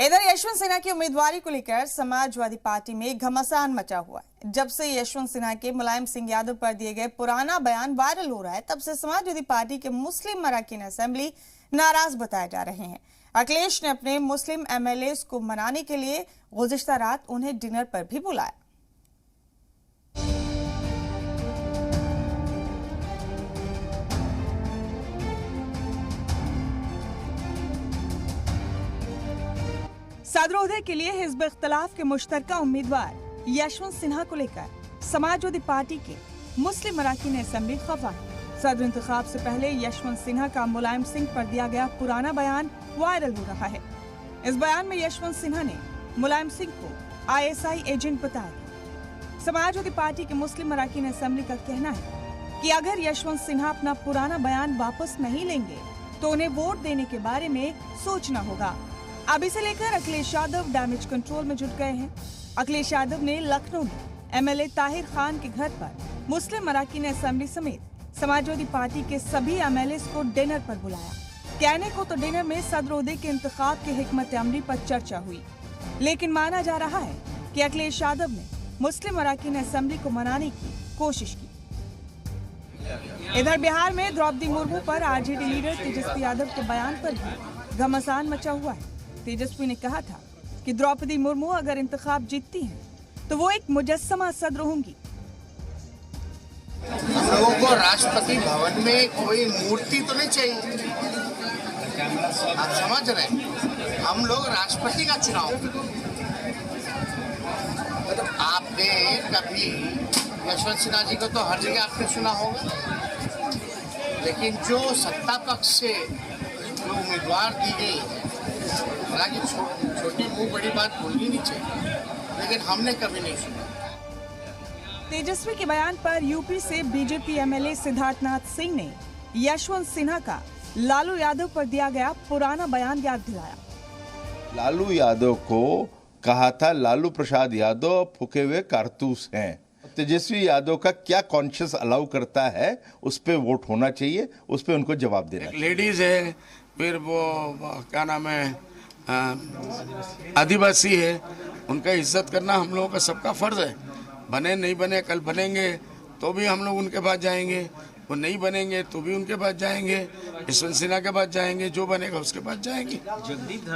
इधर यशवंत सिन्हा की उम्मीदवारी को लेकर समाजवादी पार्टी में घमासान मचा हुआ है। जब से यशवंत सिन्हा के मुलायम सिंह यादव पर दिए गए पुराना बयान वायरल हो रहा है, तब से समाजवादी पार्टी के मुस्लिम अरकान असेंबली नाराज बताए जा रहे हैं। अखिलेश ने अपने मुस्लिम एमएलए को मनाने के लिए गुज़िश्ता रात उन्हें डिनर पर भी बुलाया। सदर के लिए हिज़्ब इख्तिलाफ के मुश्तरका उम्मीदवार यशवंत सिन्हा को लेकर समाजवादी पार्टी के मुस्लिम अरकान असेंबली खफा है। सदर इंतखाब से पहले यशवंत सिन्हा का मुलायम सिंह पर दिया गया पुराना बयान वायरल हो रहा है। इस बयान में यशवंत सिन्हा ने मुलायम सिंह को ISI एजेंट बताया। समाजवादी पार्टी के मुस्लिम अरकान असेंबली का कहना है कि अगर यशवंत सिन्हा अपना पुराना बयान वापस नहीं लेंगे तो उन्हें वोट देने के बारे में सोचना होगा। अब इसे लेकर अखिलेश यादव डैमेज कंट्रोल में जुट गए हैं। अखिलेश यादव ने लखनऊ में MLA ताहिर खान के घर पर मुस्लिम अरकान असेंबली समेत समाजवादी पार्टी के सभी MLAs को डिनर पर बुलाया। कहने को तो डिनर में सदर के इंतखाब के हिकमत अमली पर चर्चा हुई, लेकिन माना जा रहा है कि अखिलेश यादव ने मुस्लिम अरकान असेंबली को मनाने की कोशिश की। इधर बिहार में द्रौपदी मुर्मू पर RJD लीडर तेजस्वी यादव के बयान पर भी घमासान मचा हुआ है। तेजस्वी ने कहा था कि द्रौपदी मुर्मू अगर इंतखाब जीतती हैं तो वो एक मुजस्समा सदर होंगी। हम लोगों को राष्ट्रपति भवन में कोई मूर्ति तो नहीं चाहिए। आप समझ रहे हैं, हम लोग राष्ट्रपति का चुनाव आपने कभी यशवंत सिन्हा जी को तो हर जगह आपने सुना होगा, लेकिन जो सत्ता पक्ष से जो उम्मीदवार दी गई है, हालांकि छोटी मुंह बड़ी बात बोलनी नहीं चाहिए, लेकिन हमने कभी नहीं सुना। तेजस्वी के बयान पर यूपी से बीजेपी MLA सिद्धार्थनाथ सिंह ने यशवंत सिन्हा का लालू यादव पर दिया गया पुराना बयान याद दिलाया। लालू यादव को कहा था लालू प्रसाद यादव फूके हुए कारतूस हैं। तेजस्वी यादव का क्या कॉन्शियस अलाउ करता है, उस पे वोट होना चाहिए, उस पे उनको जवाब देना चाहिए। लेडीज है, फिर वो क्या नाम है, आदिवासी है, उनका इज्जत करना हम लोगों का सबका फर्ज है। बने नहीं बने, कल बनेंगे तो भी हम लोग उनके पास जाएंगे, वो नहीं बनेंगे तो भी उनके पास जाएंगे, यशवंत सिन्हा के पास जाएंगे, जो बनेगा उसके पास जाएंगे।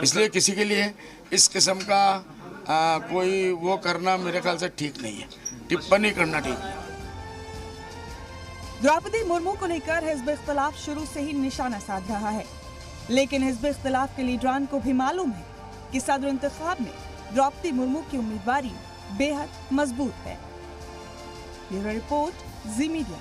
इसलिए किसी के लिए इस किस्म का कोई वो करना मेरे ख्याल से ठीक नहीं है, टिप्पणी करना ठीक नहीं। द्रौपदी मुर्मू को लेकर हिज़्ब इख्तिलाफ शुरू से ही निशाना साध रहा है, लेकिन हिज़्ब इख्तिलाफ के लीडरान को भी मालूम है कि सदर इंतखाब में द्रौपदी मुर्मू की उम्मीदवारी बेहद मजबूत है। ब्यूरो रिपोर्ट, जी मीडिया।